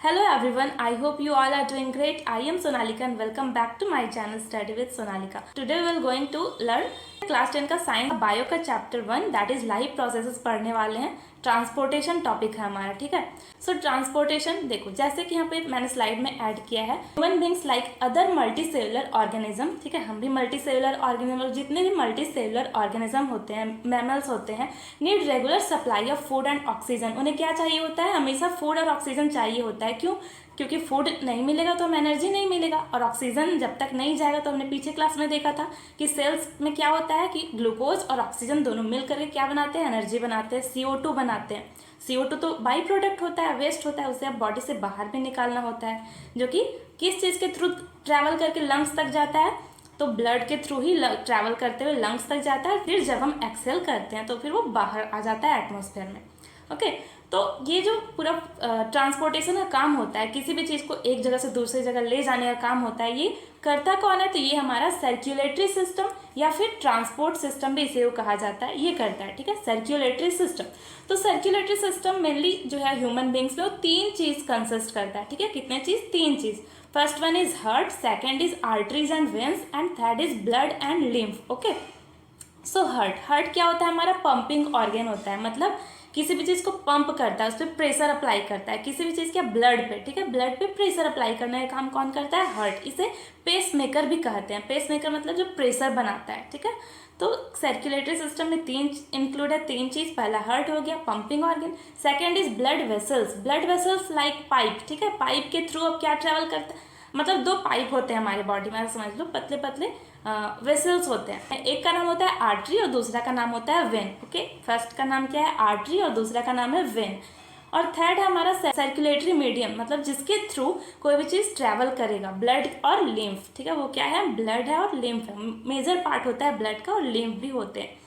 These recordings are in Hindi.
Hello everyone, I hope you all are doing great. I am Sonalika and welcome back to my channel Study with Sonalika. Today we are going to learn class 10 का साइंस बायो का chapter 1 that is life processes पढ़ने वाले हैं. ट्रांसपोर्टेशन टॉपिक है हमारा. ठीक है, सो ट्रांसपोर्टेशन देखो जैसे कि यहाँ पे मैंने स्लाइड में ऐड किया है. Human beings like other multi cellular organism. ठीक है, हम भी मल्टी सेलुलर ऑर्गेनिज्म, जितने भी मल्टी सेलुलर ऑर्गेनिज्म होते हैं, मैमल्स होते हैं, need regular supply of food and oxygen. उन्हें क्या चाहिए होता है? हमेशा फूड और ऑक्सीजन चाहिए होता है. क्यों? क्योंकि फूड नहीं मिलेगा तो हमें एनर्जी नहीं मिलेगा, और ऑक्सीजन जब तक नहीं जाएगा, तो हमने पीछे क्लास में देखा था कि सेल्स में क्या होता है कि ग्लूकोज और ऑक्सीजन दोनों मिल करके क्या बनाते हैं? एनर्जी बनाते हैं, CO2 बनाते हैं. CO2 तो बाई प्रोडक्ट होता है, वेस्ट होता है, उसे अब बॉडी से बाहर भी निकालना होता है, जो कि किस चीज़ के थ्रू ट्रैवल करके लंग्स तक जाता है? तो ब्लड के थ्रू ही ट्रैवल करते हुए लंग्स तक जाता है. फिर जब हम एक्सेल करते हैं तो फिर वो बाहर आ जाता है एटमॉस्फेयर में. ओके, तो ये जो पूरा ट्रांसपोर्टेशन का काम होता है, किसी भी चीज़ को एक जगह से दूसरी जगह ले जाने का काम होता है, ये करता कौन है? तो ये हमारा सर्कुलेटरी सिस्टम या फिर ट्रांसपोर्ट सिस्टम भी इसे कहा जाता है, ये करता है. ठीक है, सर्कुलेटरी सिस्टम. तो सर्कुलेटरी सिस्टम मेनली जो है ह्यूमन बींग्स में वो तीन चीज़ कंसिस्ट करता है. ठीक है, कितने चीज़? तीन चीज़. First one is heart, second is arteries and veins, and third is blood and lymph. Okay, so heart क्या होता है? हमारा पंपिंग ऑर्गेन होता है, मतलब किसी भी चीज़ को पंप करता है, उस पर प्रेशर अप्लाई करता है, किसी भी चीज़ के ब्लड पे. ठीक है, ब्लड पे प्रेशर अप्लाई करने का काम कौन करता है? हार्ट. इसे पेस मेकर भी कहते हैं. पेस मेकर मतलब जो प्रेशर बनाता है. ठीक है, तो सर्कुलेटरी सिस्टम में तीन इंक्लूड है, तीन चीज़. पहला हार्ट हो गया, pumping organ. Second is blood vessels. Blood vessels like pipe. ठीक है, पाइप के थ्रू अब क्या ट्रेवल करता है? मतलब दो पाइप होते हैं हमारे बॉडी में, समझ लो, पतले पतले वेसल्स होते हैं. एक का नाम होता है आर्टरी और दूसरा का नाम होता है वेन. ओके, फर्स्ट का नाम क्या है? आर्टरी, और दूसरा का नाम है वेन. और थर्ड है हमारा सर्कुलेटरी मीडियम, मतलब जिसके थ्रू कोई भी चीज़ ट्रैवल करेगा, ब्लड और लिम्फ. ठीक है, वो क्या है? ब्लड है और लिम्फ है. मेजर पार्ट होता है ब्लड का, और लिम्फ भी होते हैं.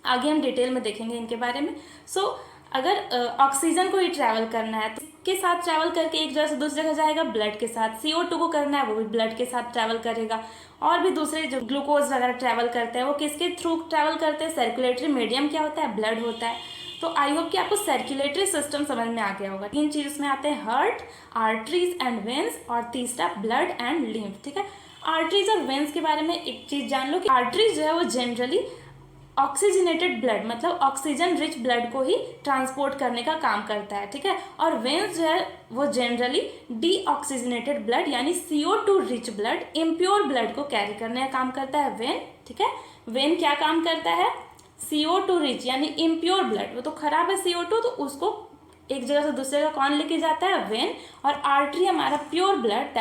आगे हम डिटेल में देखेंगे इनके बारे में. सो अगर ऑक्सीजन को ही ट्रैवल करना है तो के साथ ट्रैवल करके एक जगह से दूसरी जगह जाएगा, ब्लड के साथ. CO2 को करना है, वो भी ब्लड के साथ ट्रैवल करेगा. और भी दूसरे जो ग्लूकोज वगैरह ट्रैवल करते हैं, वो किसके थ्रू ट्रैवल करते हैं? सर्कुलेटरी मीडियम क्या होता है? ब्लड होता है. तो आई होप कि आपको सर्कुलेटरी सिस्टम समझ में आ गया होगा. तीन चीज़ उसमें आते हैं, हार्ट, आर्टरीज एंड वेन्स, और तीसरा ब्लड एंड लिम्फ. ठीक है, आर्टरीज और वेन्स के बारे में एक चीज़ जान लो कि आर्टरीज जो है वो जनरली ऑक्सीजनेटेड ब्लड, मतलब ऑक्सीजन रिच ब्लड को ही ट्रांसपोर्ट करने का काम करता है. ठीक है, और वेन्स जो है वो जनरली डीऑक्सीजनेटेड ब्लड यानी CO2 rich blood, impure blood को कैरी करने का काम करता है वेन. ठीक है, वेन क्या काम करता है? CO2 रिच यानी इम्प्योर ब्लड, वो तो खराब है CO2, तो उसको एक जगह से दूसरी जगह कौन लेके जाता है? वेन. और आर्टरी हमारा pure blood,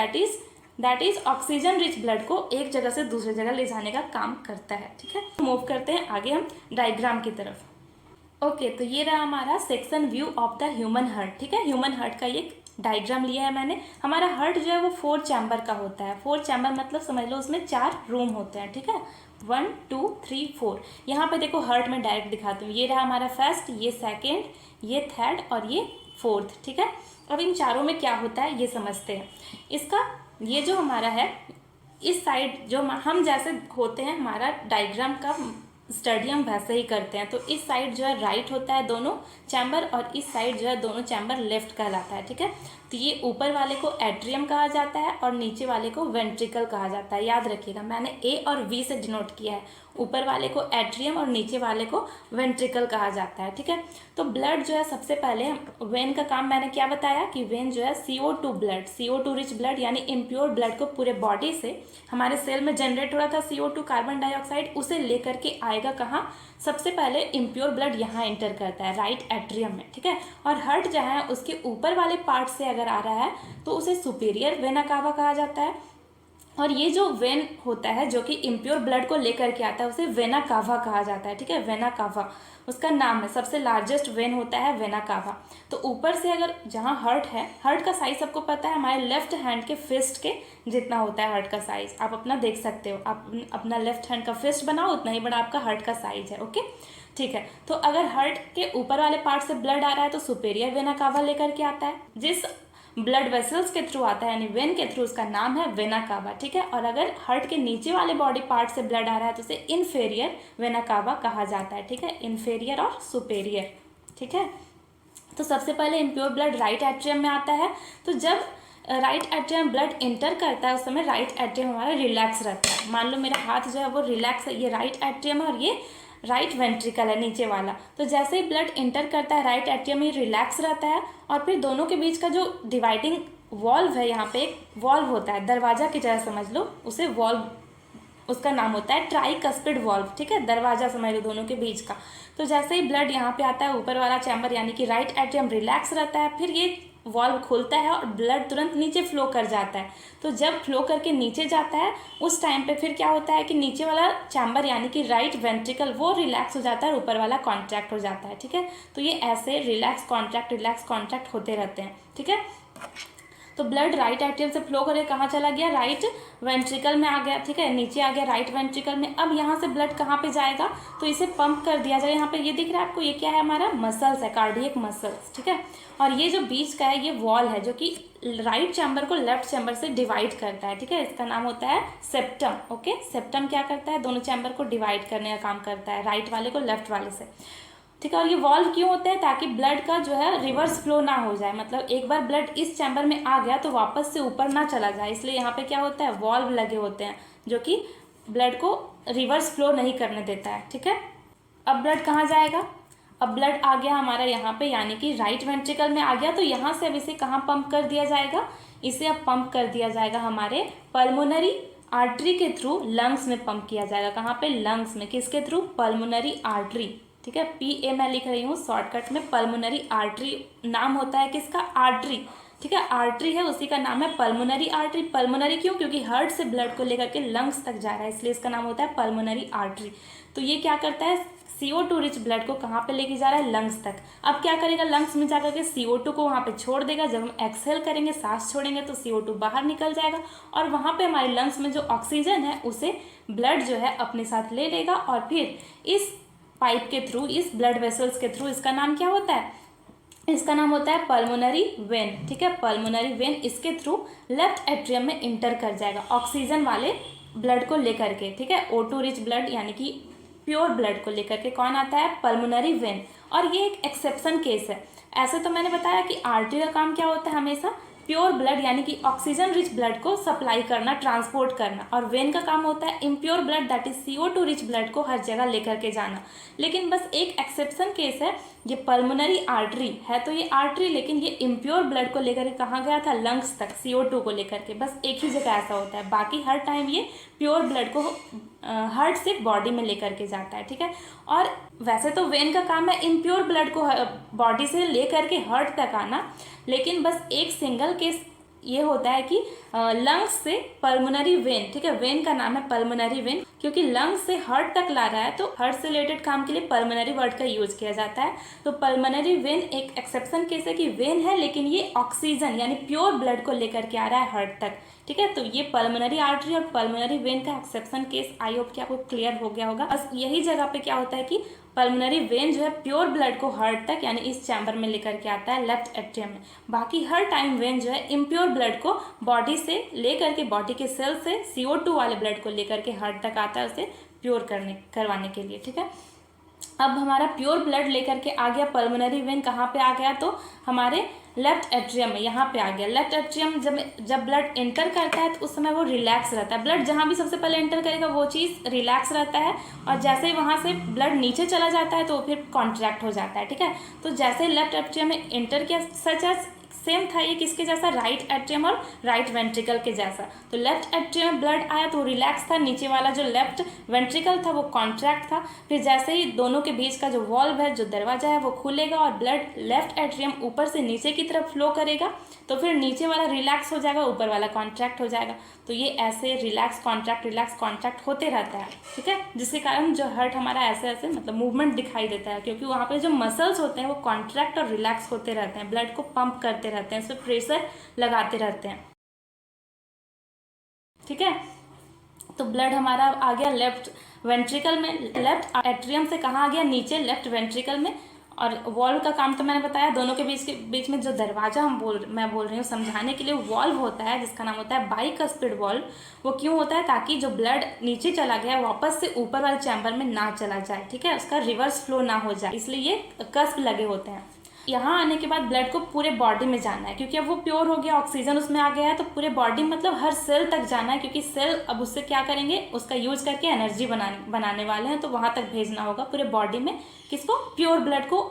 that is oxygen rich blood को एक जगह से दूसरी जगह ले जाने का काम करता है. ठीक है, मूव करते हैं आगे हम डायग्राम की तरफ. ओके, तो ये रहा हमारा section view of the human heart. ठीक है, ह्यूमन हार्ट का एक डायग्राम लिया है मैंने. हमारा हार्ट जो है वो 4 चैम्बर का होता है. 4 चैम्बर मतलब समझ लो उसमें 4 रूम होते हैं. ठीक है, 1 2 3 4. यहाँ पे देखो हार्ट में डायरेक्ट दिखाती हूँ. ये रहा हमारा फर्स्ट, ये सेकेंड, ये थर्ड और ये फोर्थ. ठीक है, अब इन चारों में क्या होता है ये समझते हैं. इसका ये जो हमारा है, इस साइड जो हम जैसे होते हैं, हमारा डायग्राम का स्टडी हम वैसे ही करते हैं. तो इस साइड जो है राइट होता है दोनों चैम्बर, और इस साइड जो है दोनों चैम्बर लेफ्ट कहलाता है. ठीक है, तो ये ऊपर वाले को एट्रियम कहा जाता है और नीचे वाले को वेंट्रिकल कहा जाता है. याद रखिएगा, मैंने A और V से डिनोट किया है. ऊपर वाले को एट्रियम और नीचे वाले को वेंट्रिकल कहा जाता है. ठीक है, तो ब्लड जो है सबसे पहले वेन का काम मैंने क्या बताया कि वेन जो है CO2 blood, CO2 rich blood यानी इम्प्योर ब्लड को पूरे बॉडी से, हमारे सेल में जनरेट हो रहा था CO2 कार्बन डाइऑक्साइड, उसे लेकर के आएगा कहाँ? सबसे पहले इम्प्योर ब्लड यहाँ एंटर करता है राइट एट्रियम में. ठीक है, और हार्ट जहाँ है उसके ऊपर वाले पार्ट से अगर आ रहा है तो उसे सुपीरियर वेना कावा कहा जाता है. और ये जो वेन होता है जो कि इम्प्योर ब्लड को लेकर के आता है, उसे वेना कावा कहा जाता है. ठीक है, वेना कावा उसका नाम है. सबसे लार्जेस्ट वेन होता है वेना कावा. तो ऊपर से अगर जहाँ हार्ट है, हार्ट का साइज सबको पता है, हमारे लेफ्ट हैंड के फिस्ट के जितना होता है हार्ट का साइज. आप अपना देख सकते हो, आप अपना लेफ्ट हैंड का फिस्ट बनाओ, उतना ही बड़ा आपका हार्ट का साइज है. ओके, ठीक है, तो अगर हार्ट के ऊपर वाले पार्ट से ब्लड आ रहा है तो सुपेरियर वेना कावा लेकर के आता है. जिस ब्लड वेसल्स के थ्रू आता है यानी वेन के थ्रू, उसका नाम है वेना कावा. ठीक है, और अगर हार्ट के नीचे वाले बॉडी पार्ट से ब्लड आ रहा है तो उसे इन्फेरियर वेना कावा कहा जाता है. ठीक है, इन्फेरियर और सुपेरियर. ठीक है, तो सबसे पहले इम्प्योर ब्लड राइट एट्रियम में आता है। तो जब राइट एट्रियम ब्लड इंटर करता है उस समय राइट एट्रियम हमारा रिलैक्स रहता है। मान लो मेरा हाथ जो है वो रिलैक्स है, ये राइट एट्रियम है और ये राइट वेंट्रिकल है नीचे वाला। तो जैसे ही ब्लड इंटर करता है राइट एट्रियम में रिलैक्स रहता है और फिर दोनों के बीच का जो डिवाइडिंग वॉल्व है, यहाँ पे एक वॉल्व होता है, दरवाजा की तरह समझ लो उसे, वॉल्व उसका नाम होता है ट्राइकस्पिड वॉल्व, ठीक है, दरवाजा समझ लो दोनों के बीच का। तो जैसे ही ब्लड यहाँ पे आता है ऊपर वाला चैम्बर यानी कि राइट एट्रियम रिलैक्स रहता है, फिर ये वॉल्व खुलता है और ब्लड तुरंत नीचे फ्लो कर जाता है। तो जब फ्लो करके नीचे जाता है उस टाइम पे फिर क्या होता है कि नीचे वाला चैम्बर यानी कि राइट वेंट्रिकल वो रिलैक्स हो जाता है और ऊपर वाला कॉन्ट्रैक्ट हो जाता है, ठीक है। तो ये ऐसे रिलैक्स कॉन्ट्रैक्ट होते रहते हैं, ठीक है। तो ब्लड राइट एट्रियम से फ्लो करके कहाँ चला गया, राइट वेंट्रिकल में आ गया, ठीक है, नीचे आ गया राइट वेंट्रिकल में। अब यहाँ से ब्लड कहाँ पे जाएगा, तो इसे पंप कर दिया जाएगा। यहाँ पे ये दिख रहा है आपको, ये क्या है, हमारा मसल्स है, कार्डियक मसल्स, ठीक है। और ये जो बीच का है ये वॉल है जो कि राइट चैम्बर को लेफ्ट चैम्बर से डिवाइड करता है, ठीक है। इसका नाम होता है सेप्टम। ओके, सेप्टम क्या करता है, दोनों चैम्बर को डिवाइड करने का काम करता है, राइट वाले को लेफ्ट वाले से, ठीक है। और ये वॉल्व क्यों होते हैं, ताकि ब्लड का जो है रिवर्स फ्लो ना हो जाए, मतलब एक बार ब्लड इस चैम्बर में आ गया तो वापस से ऊपर ना चला जाए, इसलिए यहाँ पे क्या होता है, वॉल्व लगे होते हैं जो कि ब्लड को रिवर्स फ्लो नहीं करने देता है, ठीक है। अब ब्लड कहाँ जाएगा, अब ब्लड आ गया हमारा यहाँ पे यानी कि राइट वेंट्रिकल में आ गया। तो यहाँ से अब इसे कहाँ पंप कर दिया जाएगा, इसे अब पंप कर दिया जाएगा हमारे पल्मोनरी आर्टरी के थ्रू, लंग्स में पंप किया जाएगा। कहाँ पे, लंग्स में, किसके थ्रू, पल्मोनरी आर्टरी, ठीक है। PA मैं लिख रही हूँ शॉर्टकट में, पल्मोनरी आर्टरी नाम होता है किसका, आर्टरी, ठीक है, आर्टरी है उसी का नाम है पल्मोनरी आर्टरी। पल्मोनरी क्यों, क्योंकि हार्ट से ब्लड को लेकर के लंग्स तक जा रहा है, इसलिए इसका नाम होता है पल्मोनरी आर्टरी। तो ये क्या करता है, CO2 रिच ब्लड को कहाँ पे लेके जा रहा है, लंग्स तक। अब क्या करेगा, लंग्स में जाकर के CO2 को वहाँ पे छोड़ देगा। जब हम एक्सहेल करेंगे, सांस छोड़ेंगे, तो CO2 बाहर निकल जाएगा और वहाँ पे हमारे लंग्स में जो ऑक्सीजन है उसे ब्लड जो है अपने साथ ले लेगा और फिर इस पाइप के थ्रू, इस ब्लड वेसल्स के थ्रू, इसका नाम क्या होता है, इसका नाम होता है पल्मोनरी वेन, ठीक है। पल्मोनरी वेन इसके थ्रू लेफ्ट एट्रियम में इंटर कर जाएगा ऑक्सीजन वाले ब्लड को लेकर के, ठीक है। O2 रिच ब्लड यानी कि प्योर ब्लड को लेकर के कौन आता है, पल्मोनरी वेन। और ये एक एक्सेप्शन केस है। ऐसे तो मैंने बताया कि आर्टरी का काम क्या होता है, हमेशा प्योर ब्लड यानी कि ऑक्सीजन रिच ब्लड को सप्लाई करना, ट्रांसपोर्ट करना, और वेन का काम होता है impure blood that is CO2 rich blood को हर जगह लेकर के जाना। लेकिन बस एक एक्सेप्शन केस है, ये पल्मोनरी आर्टरी है तो ये आर्टरी, लेकिन ये इम्प्योर ब्लड को लेकर के कहाँ गया था, लंग्स तक, CO2 को लेकर के, बस एक ही जगह ऐसा होता है। बाकी हर टाइम ये प्योर ब्लड को हार्ट से बॉडी में लेकर के जाता है, ठीक है। और वैसे तो वेन का काम है इम्प्योर ब्लड को बॉडी से लेकर के हार्ट तक आना, लेकिन बस एक सिंगल केस ये होता है कि लंग्स से पल्मोनरी वेन, ठीक है, वेन का नाम है पल्मोनरी वेन, क्योंकि लंग्स से हार्ट तक ला रहा है तो हार्ट से रिलेटेड काम के लिए पल्मोनरी वर्ड का यूज किया जाता है। तो पल्मोनरी वेन एक एक्सेप्शन केस है कि वेन है लेकिन ये ऑक्सीजन यानी प्योर ब्लड को लेकर के आ रहा है हार्ट तक, ठीक है। तो ये पल्मोनरी आर्टरी और पल्मोनरी वेन का एक्सेप्शन केस, आई होप कि आपको क्लियर हो गया होगा। बस यही जगह पे क्या होता है कि पल्मोनरी वेन जो है प्योर ब्लड को हार्ट तक यानी इस चैम्बर में लेकर के आता है लेफ्ट एट्रियम में। बाकी हर टाइम वेन जो है इम्प्योर ब्लड को बॉडी से लेकर के, बॉडी के सेल से CO2 वाले ब्लड को लेकर के हार्ट तक आता है उसे प्योर करवाने के लिए, ठीक है। अब हमारा प्योर ब्लड लेकर के आ गया पल्मोनरी वेन, कहाँ पे आ गया, तो हमारे लेफ्ट एट्रियम में, यहाँ पे आ गया। लेफ्ट एट्रियम जब ब्लड एंटर करता है तो उस समय वो रिलैक्स रहता है। ब्लड जहाँ भी सबसे पहले एंटर करेगा वो चीज़ रिलैक्स रहता है, और जैसे ही वहाँ से ब्लड नीचे चला जाता है तो फिर कॉन्ट्रैक्ट हो जाता है, ठीक है। तो जैसे लेफ्ट एट्रियम में एंटर किया, सच एज सेम था ये किसके जैसा, राइट एट्रियम और राइट वेंट्रिकल के जैसा। तो लेफ्ट एट्रियम में ब्लड आया तो रिलैक्स था, नीचे वाला जो लेफ्ट वेंट्रिकल था वो कॉन्ट्रैक्ट था। फिर जैसे ही दोनों के बीच का जो वॉल्व है, जो दरवाजा है, वो खुलेगा और ब्लड लेफ्ट एट्रियम ऊपर से नीचे की तरफ फ्लो करेगा, तो फिर नीचे वाला रिलैक्स हो जाएगा, ऊपर वाला कॉन्ट्रैक्ट हो जाएगा। तो ये ऐसे रिलैक्स कॉन्ट्रैक्ट होते रहता है, ठीक है, जिसके कारण जो हार्ट हमारा ऐसे ऐसे मतलब मूवमेंट दिखाई देता है, क्योंकि वहाँ पे जो मसल्स होते हैं वो कॉन्ट्रैक्ट और रिलैक्स होते रहते हैं, ब्लड को पंप करते रहते हैं, इस पर प्रेशर लगाते रहते हैं, ठीक है। तो ब्लड हमारा आ गया लेफ्ट वेंट्रिकल में, लेफ्ट एट्रियम से कहाँ आ गया, नीचे लेफ्ट वेंट्रिकल में। और वॉल्व का काम तो मैंने बताया, दोनों के बीच में जो दरवाजा मैं बोल रही हूँ समझाने के लिए, वॉल्व होता है जिसका नाम होता है बाइकस्पिड वॉल्व। वो क्यों होता है, ताकि जो ब्लड नीचे चला गया वापस से ऊपर वाले चैम्बर में ना चला जाए, ठीक है, उसका रिवर्स फ्लो ना हो जाए, इसलिए ये कस्प लगे होते हैं। यहाँ आने के बाद ब्लड को पूरे बॉडी में जाना है, क्योंकि अब वो प्योर हो गया, ऑक्सीजन उसमें आ गया है, तो पूरे बॉडी मतलब हर सेल तक जाना है, क्योंकि सेल अब उससे क्या करेंगे, उसका यूज करके एनर्जी बनाने वाले हैं, तो वहाँ तक भेजना होगा पूरे बॉडी में। किसको? प्योर ब्लड को,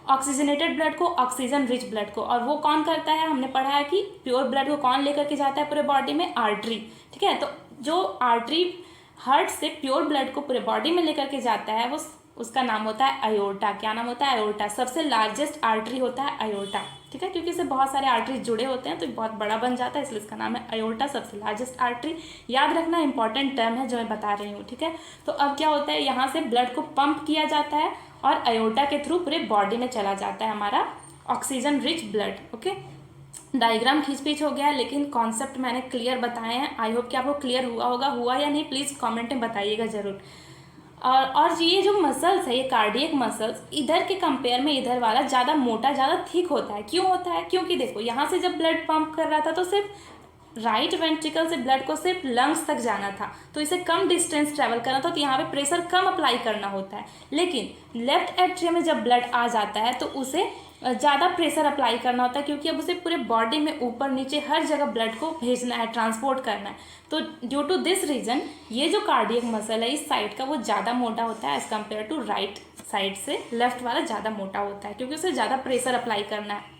ऑक्सीजनेटेड ब्लड को, ऑक्सीजन रिच ब्लड को। और वो कौन करता है? हमने पढ़ा है कि प्योर ब्लड को कौन लेकर के जाता है पूरे बॉडी में? आर्टरी। ठीक है, तो जो आर्टरी हार्ट से प्योर ब्लड को पूरे बॉडी में लेकर के जाता है वो उसका नाम होता है अयोर्टा। क्या नाम होता है? अयोर्टा। सबसे लार्जेस्ट आर्टरी होता है अयोर्टा। ठीक है, क्योंकि इससे बहुत सारे आर्टरीज जुड़े होते हैं तो बहुत बड़ा बन जाता है, इसलिए इसका नाम है अयोर्टा, सबसे लार्जेस्ट आर्टरी। याद रखना, इंपॉर्टेंट टर्म है जो मैं बता रही हूँ। ठीक है, तो अब क्या होता है, यहाँ से ब्लड को पंप किया जाता है और अयोर्टा के थ्रू पूरे बॉडी में चला जाता है हमारा oxygen rich blood. Okay, diagram खींच हो गया है, लेकिन कॉन्सेप्ट मैंने क्लियर बताए हैं। आई होप कि आपको क्लियर हुआ होगा। हुआ या नहीं प्लीज़ कमेंट में बताइएगा ज़रूर। और ये जो मसल्स है, ये कार्डियक मसल्स, इधर के कंपेयर में इधर वाला ज़्यादा मोटा, ज़्यादा थिक होता है। क्यों होता है? क्योंकि देखो, यहाँ से जब ब्लड पंप कर रहा था तो सिर्फ राइट वेंट्रिकल से ब्लड को सिर्फ लंग्स तक जाना था, तो इसे कम डिस्टेंस ट्रेवल करना था, तो यहाँ पे प्रेशर कम अप्लाई करना होता है। लेकिन लेफ्ट एट्रियम में जब ब्लड आ जाता है तो उसे ज़्यादा प्रेशर अप्लाई करना होता है, क्योंकि अब उसे पूरे बॉडी में ऊपर नीचे हर जगह ब्लड को भेजना है, ट्रांसपोर्ट करना है। तो ड्यू टू दिस रीज़न ये जो कार्डियक मसल है इस साइड का वो ज़्यादा मोटा होता है as compare to right side से। लेफ्ट वाला ज़्यादा मोटा होता है क्योंकि उसे ज़्यादा प्रेशर अप्लाई करना है।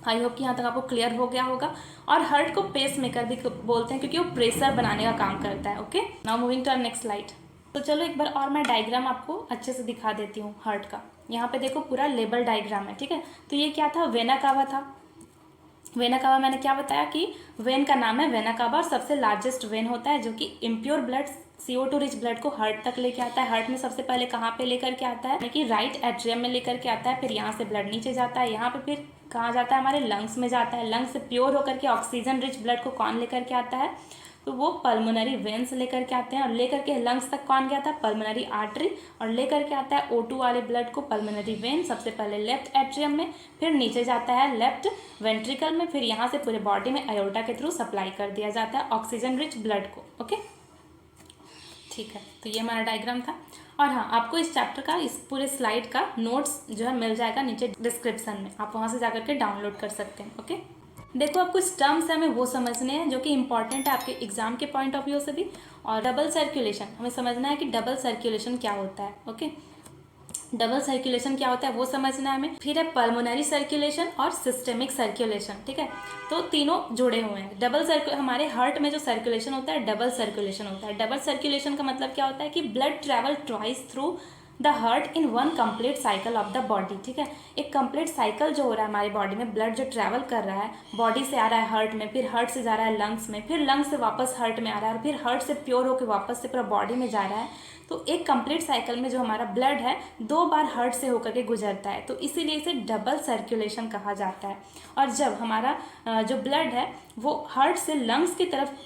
आई होप कि यहाँ तक आपको क्लियर हो गया होगा। और हार्ट को पेस मेकर भी बोलते हैं क्योंकि वो प्रेशर बनाने का काम करता है। Okay, now moving to our next slide. तो चलो एक बार और मैं डायग्राम आपको अच्छे से दिखा देती हूँ हार्ट का। यहाँ पे देखो पूरा लेबल डायग्राम है। ठीक है, तो ये क्या था? वेना कावा था। वेना कावा मैंने क्या बताया कि वेन का नाम है वेना कावा, और सबसे लार्जेस्ट वेन होता है जो कि impure blood, CO2 rich blood को हार्ट तक लेके आता है। हार्ट में सबसे पहले कहाँ पे लेकर के आता है? यानी कि राइट एट्रियम में लेकर के आता है। फिर यहाँ से ब्लड नीचे जाता है, यहाँ पे फिर कहाँ जाता है? हमारे लंग्स में जाता है। लंग्स से प्योर होकर के ऑक्सीजन रिच ब्लड को कौन लेकर के आता है? तो वो पल्मोनरी वेन्स लेकर के आते हैं। और लेकर के लंग्स तक कौन गया था? Pulmonary artery. और लेकर के आता है O2 वाले ब्लड को पल्मोनरी वेन, सबसे पहले लेफ्ट एट्रियम में, फिर नीचे जाता है लेफ्ट वेंट्रिकल में, फिर यहाँ से पूरे बॉडी में अयोर्टा के थ्रू सप्लाई कर दिया जाता है ऑक्सीजन रिच ब्लड को। ओके, ठीक है, तो ये हमारा डायग्राम था। और हाँ, आपको इस चैप्टर का, इस पूरे स्लाइड का नोट्स जो है मिल जाएगा नीचे डिस्क्रिप्शन में, आप वहाँ से जाकर के डाउनलोड कर सकते हैं। ओके, देखो अब कुछ टर्म्स हैं हमें वो समझने हैं जो कि इंपॉर्टेंट है आपके एग्जाम के पॉइंट ऑफ व्यू से भी। और डबल सर्कुलेशन हमें समझना है कि डबल सर्कुलेशन क्या होता है। ओके, डबल सर्कुलेशन क्या होता है वो समझना है हमें। फिर है पल्मोनरी सर्कुलेशन और सिस्टेमिक सर्कुलेशन। ठीक है, तो तीनों जुड़े हुए हैं। हमारे हार्ट में जो सर्कुलेशन होता है डबल सर्कुलेशन होता है। डबल सर्कुलेशन का मतलब क्या होता है कि blood travel twice through the heart in one complete cycle of the body. ठीक है, एक कंप्लीट साइकिल जो हो रहा है हमारी बॉडी में, ब्लड जो ट्रैवल कर रहा है, बॉडी से आ रहा है हार्ट में, फिर हार्ट से जा रहा है लंग्स में, फिर लंग्स से वापस हार्ट में आ रहा है, और फिर हार्ट से प्योर होकर वापस से पूरा बॉडी में जा रहा है। तो एक कंप्लीट साइकिल में जो हमारा ब्लड है 2 बार हार्ट से होकर के गुजरता है, तो इसीलिए इसे डबल सर्कुलेशन कहा जाता है। और जब हमारा जो ब्लड है वो हार्ट से लंग्स की तरफ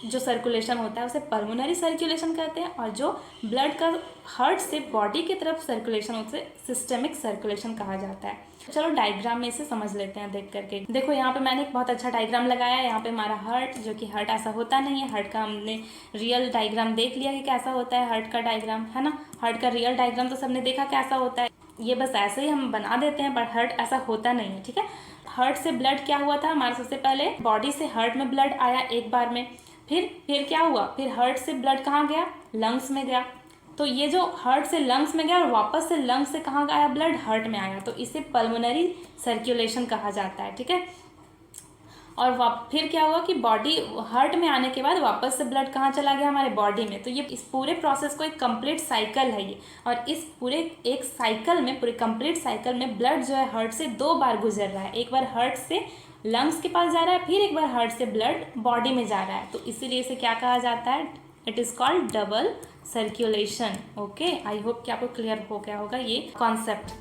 जो सर्कुलेशन होता है उसे पल्मोनरी सर्कुलेशन कहते हैं, और जो ब्लड का हार्ट से बॉडी की तरफ सर्कुलेशन उसे सिस्टेमिक सर्कुलेशन कहा जाता है। चलो डायग्राम में इसे समझ लेते हैं देख करके। देखो यहाँ पे मैंने एक बहुत अच्छा डायग्राम लगाया है। यहाँ पे हमारा हार्ट, जो कि हार्ट ऐसा होता नहीं है, हार्ट का हमने रियल डायग्राम देख लिया कि कैसा होता है हार्ट का डायग्राम, है ना। हार्ट का रियल डायग्राम तो सबने देखा कैसा होता है, ये बस ऐसे ही हम बना देते हैं, बट हार्ट ऐसा होता नहीं है। ठीक है, हार्ट से ब्लड क्या हुआ था हमारा? सबसे पहले बॉडी से हार्ट में ब्लड आया एक बार में, फिर क्या हुआ? फिर हार्ट से ब्लड कहाँ गया? लंग्स में गया। तो ये जो हार्ट से लंग्स में गया और वापस से लंग्स से कहाँ आया ब्लड? हार्ट में आया, तो इसे पल्मोनरी सर्कुलेशन कहा जाता है। ठीक है, और फिर क्या हुआ कि बॉडी हार्ट में आने के बाद वापस से ब्लड कहाँ चला गया? हमारे बॉडी में। तो ये इस पूरे प्रोसेस को एक कंप्लीट साइकिल है ये, और इस पूरे एक साइकिल में, पूरे कंप्लीट साइकिल में ब्लड जो है हार्ट से 2 बार गुजर रहा है। एक बार हार्ट से लंग्स के पास जा रहा है, फिर एक बार हार्ट से ब्लड बॉडी में जा रहा है, तो इसीलिए इसे क्या कहा जाता है? It is called double circulation. Okay, I hope कि आपको क्लियर हो गया होगा ये कॉन्सेप्ट।